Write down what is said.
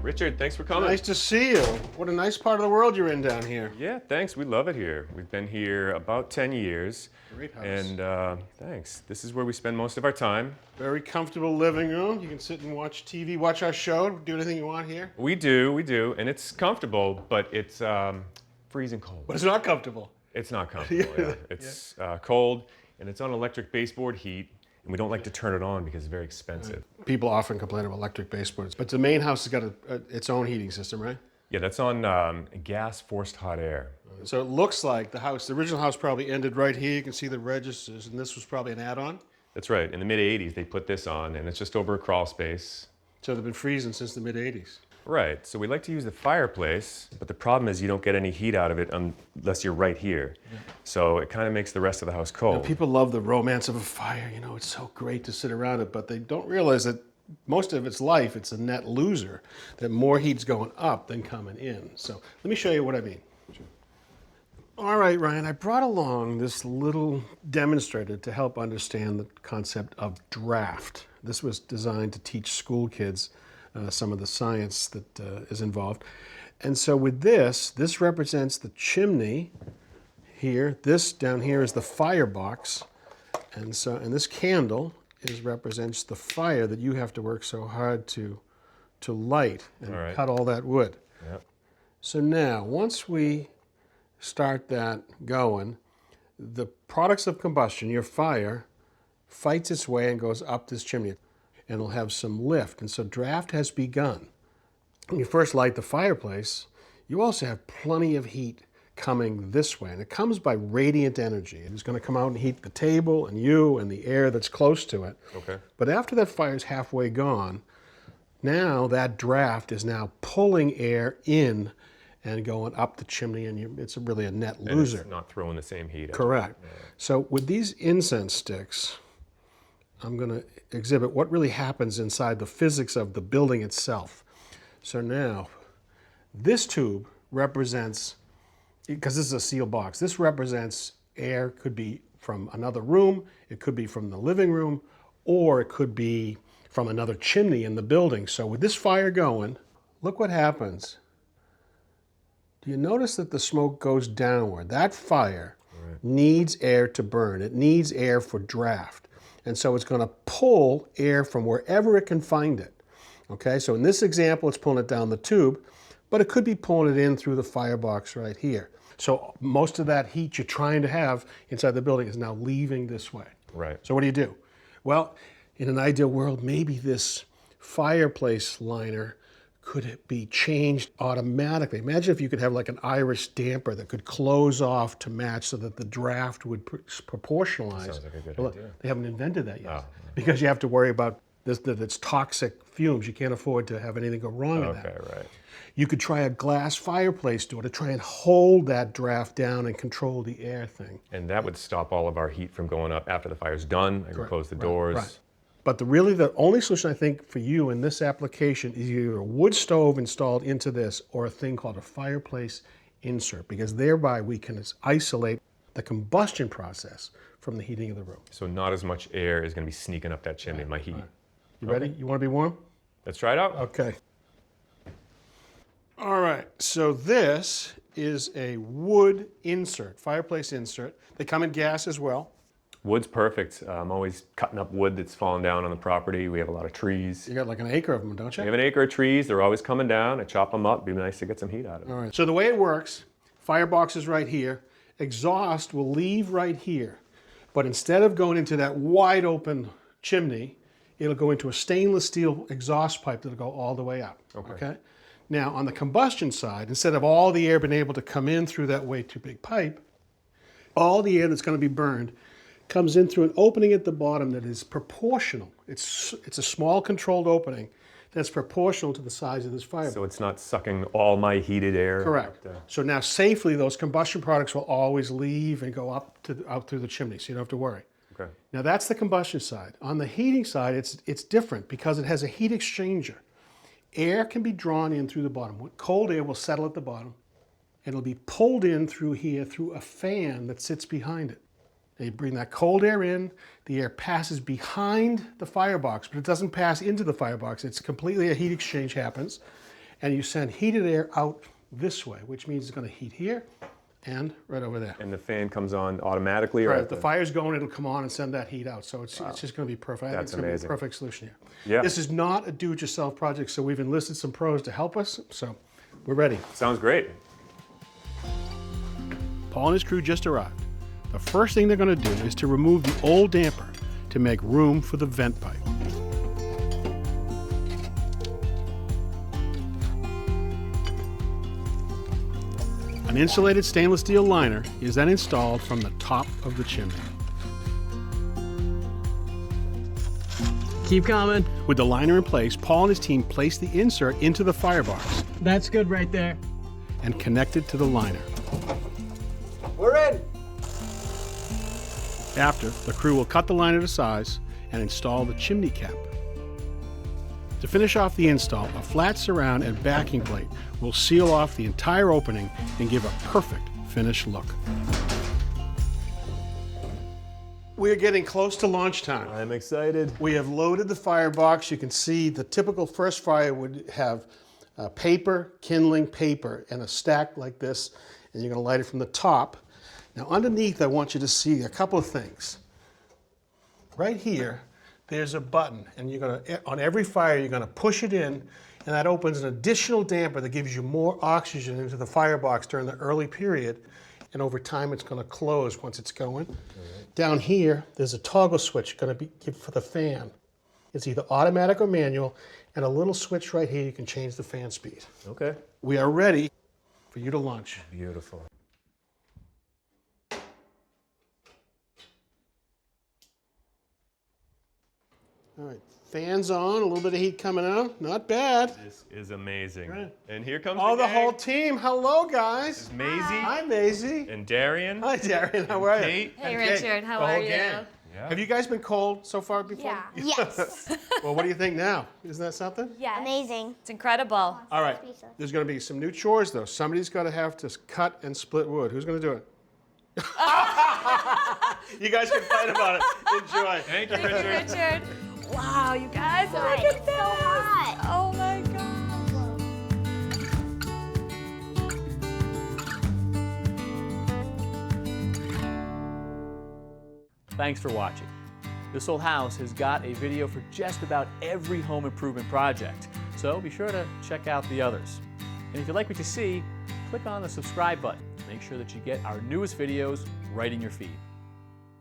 Richard, thanks for coming. Nice to see you. What a nice part of the world you're in down here. Yeah, thanks. We love it here. We've been here about 10 years. Great house. And thanks. This is where we spend most of our time. Very comfortable living room. You can sit and watch TV, watch our show, do anything you want here. We do. And it's comfortable, but it's freezing cold. But it's not comfortable. It's not comfortable, yeah. It's cold, and it's on electric baseboard heat, and we don't like to turn it on because it's very expensive. People often complain about electric baseboards, but the main house has got its own heating system, right? Yeah, that's on gas forced hot air. So it looks like the original house probably ended right here. You can see the registers, and this was probably an add-on. That's right. In the mid-'80s, they put this on, and it's just over a crawl space. So they've been freezing since the mid-'80s. Right. So we like to use the fireplace, but the problem is you don't get any heat out of it unless you're right here. Yeah. So it kind of makes the rest of the house cold. Now, people love the romance of a fire. You know, it's so great to sit around it, but they don't realize that most of its life, it's a net loser, that more heat's going up than coming in. So let me show you what I mean. Sure. All right, Ryan, I brought along this little demonstrator to help understand the concept of draft. This was designed to teach school kids some of the science that is involved. And so with this represents the chimney here. This down here is the firebox. And this candle represents the fire that you have to work so hard to light and cut all that wood. Yep. So now, once we start that going, the products of combustion, your fire, fights its way and goes up this chimney. And it'll have some lift. And so draft has begun. When you first light the fireplace, you also have plenty of heat coming this way. And it comes by radiant energy. It's going to come out and heat the table and you and the air that's close to it. Okay. But after that fire's halfway gone, now that draft is now pulling air in and going up the chimney, and it's really a net loser. And it's not throwing the same heat. Correct. Yeah. So with these incense sticks, I'm going to exhibit what really happens inside the physics of the building itself. So now, this tube represents, because this is a sealed box, this represents air. Could be from another room, it could be from the living room, or it could be from another chimney in the building. So with this fire going, look what happens. Do you notice that the smoke goes downward? That fire needs air to burn. It needs air for draft. And so it's going to pull air from wherever it can find it. Okay, so in this example, it's pulling it down the tube, but it could be pulling it in through the firebox right here. So most of that heat you're trying to have inside the building is now leaving this way. Right. So what do? Well, in an ideal world, maybe this fireplace liner could be changed automatically. Imagine if you could have like an Irish damper that could close off to match so that the draft would proportionalize. Sounds like a good idea. They haven't invented that yet because you have to worry about that it's toxic fumes. You can't afford to have anything go wrong with that. Okay, right. You could try a glass fireplace door to try and hold that draft down and control the air thing. And that would stop all of our heat from going up after the fire's done. I can close the doors. Right. But the only solution I think for you in this application is either a wood stove installed into this or a thing called a fireplace insert, because thereby we can isolate the combustion process from the heating of the room. So not as much air is going to be sneaking up that chimney, my heat. Right. You ready? You want to be warm? Let's try it out. Okay. All right, so this is a wood insert, fireplace insert. They come in gas as well. Wood's perfect. I'm always cutting up wood that's fallen down on the property. We have a lot of trees. You got like an acre of them, don't you? We have an acre of trees. They're always coming down. I chop them up. It'd be nice to get some heat out of them. All right. So the way it works, firebox is right here. Exhaust will leave right here. But instead of going into that wide open chimney, it'll go into a stainless steel exhaust pipe that'll go all the way up. Okay? Now, on the combustion side, instead of all the air being able to come in through that way too big pipe, all the air that's going to be burned comes in through an opening at the bottom that is proportional. It's a small controlled opening that's proportional to the size of this fire. So it's not sucking all my heated air. Correct. So now safely those combustion products will always leave and go out through the chimney, so you don't have to worry. Okay. Now that's the combustion side. On the heating side, it's different because it has a heat exchanger. Air can be drawn in through the bottom. Cold air will settle at the bottom, and it'll be pulled in through here through a fan that sits behind it. They bring that cold air in, the air passes behind the firebox, but it doesn't pass into the firebox. It's completely a heat exchange happens. and you send heated air out this way, which means it's going to heat here and right over there. And the fan comes on automatically? Right, Or if the fire's going, it'll come on and send that heat out. So it's just going to be perfect. I think That's it's going to be amazing. a perfect solution here. Yeah. This is not a do-it-yourself project, so we've enlisted some pros to help us. So we're ready. Sounds great. Paul and his crew just arrived. The first thing they're going to do is to remove the old damper to make room for the vent pipe. An insulated stainless steel liner is then installed from the top of the chimney. Keep coming. With the liner in place, Paul and his team place the insert into the firebox That's good right there. and connect it to the liner. We're in. After, the crew will cut the liner to size and install the chimney cap. To finish off the install, a flat surround and backing plate will seal off the entire opening and give a perfect finished look. We're getting close to launch time. I'm excited. We have loaded the firebox. You can see the typical first fire would have paper, kindling paper, and a stack like this, and you're going to light it from the top. Now underneath, I want you to see a couple of things. Right here, there's a button, and you're going to, on every fire, you're going to push it in, and that opens an additional damper that gives you more oxygen into the firebox during the early period, and over time it's going to close once it's going. Down here, there's a toggle switch going to be for the fan. It's either automatic or manual, and a little switch right here, you can change the fan speed. Okay. We are ready for you to launch. Beautiful. All right, fans on, a little bit of heat coming out. Not bad. This is amazing. Right. And here comes Oh, the gang. whole team. Hello, guys. Maisie Hi, Maisie. and Darian. Hi, Darren. How are you? Kate. Hey, And Kate. Richard, how The whole are you? gang. Yeah. Have you guys been cold so far before? Yeah. Yes. Well, what do you think now? Isn't that something? Yes. Amazing. It's incredible. All right. There's going to be some new chores, though. Somebody's got to have to cut and split wood. Who's going to do it? You guys can fight about it. Enjoy. Thank you, Thank you, Richard. Richard. Wow, you guys, look Right. at It's this. so hot. Oh my God. Thanks for watching. This Old House has got a video for just about every home improvement project, so be sure to check out the others. And if you like what you see, click on the subscribe button. Make sure that you get our newest videos right in your feed.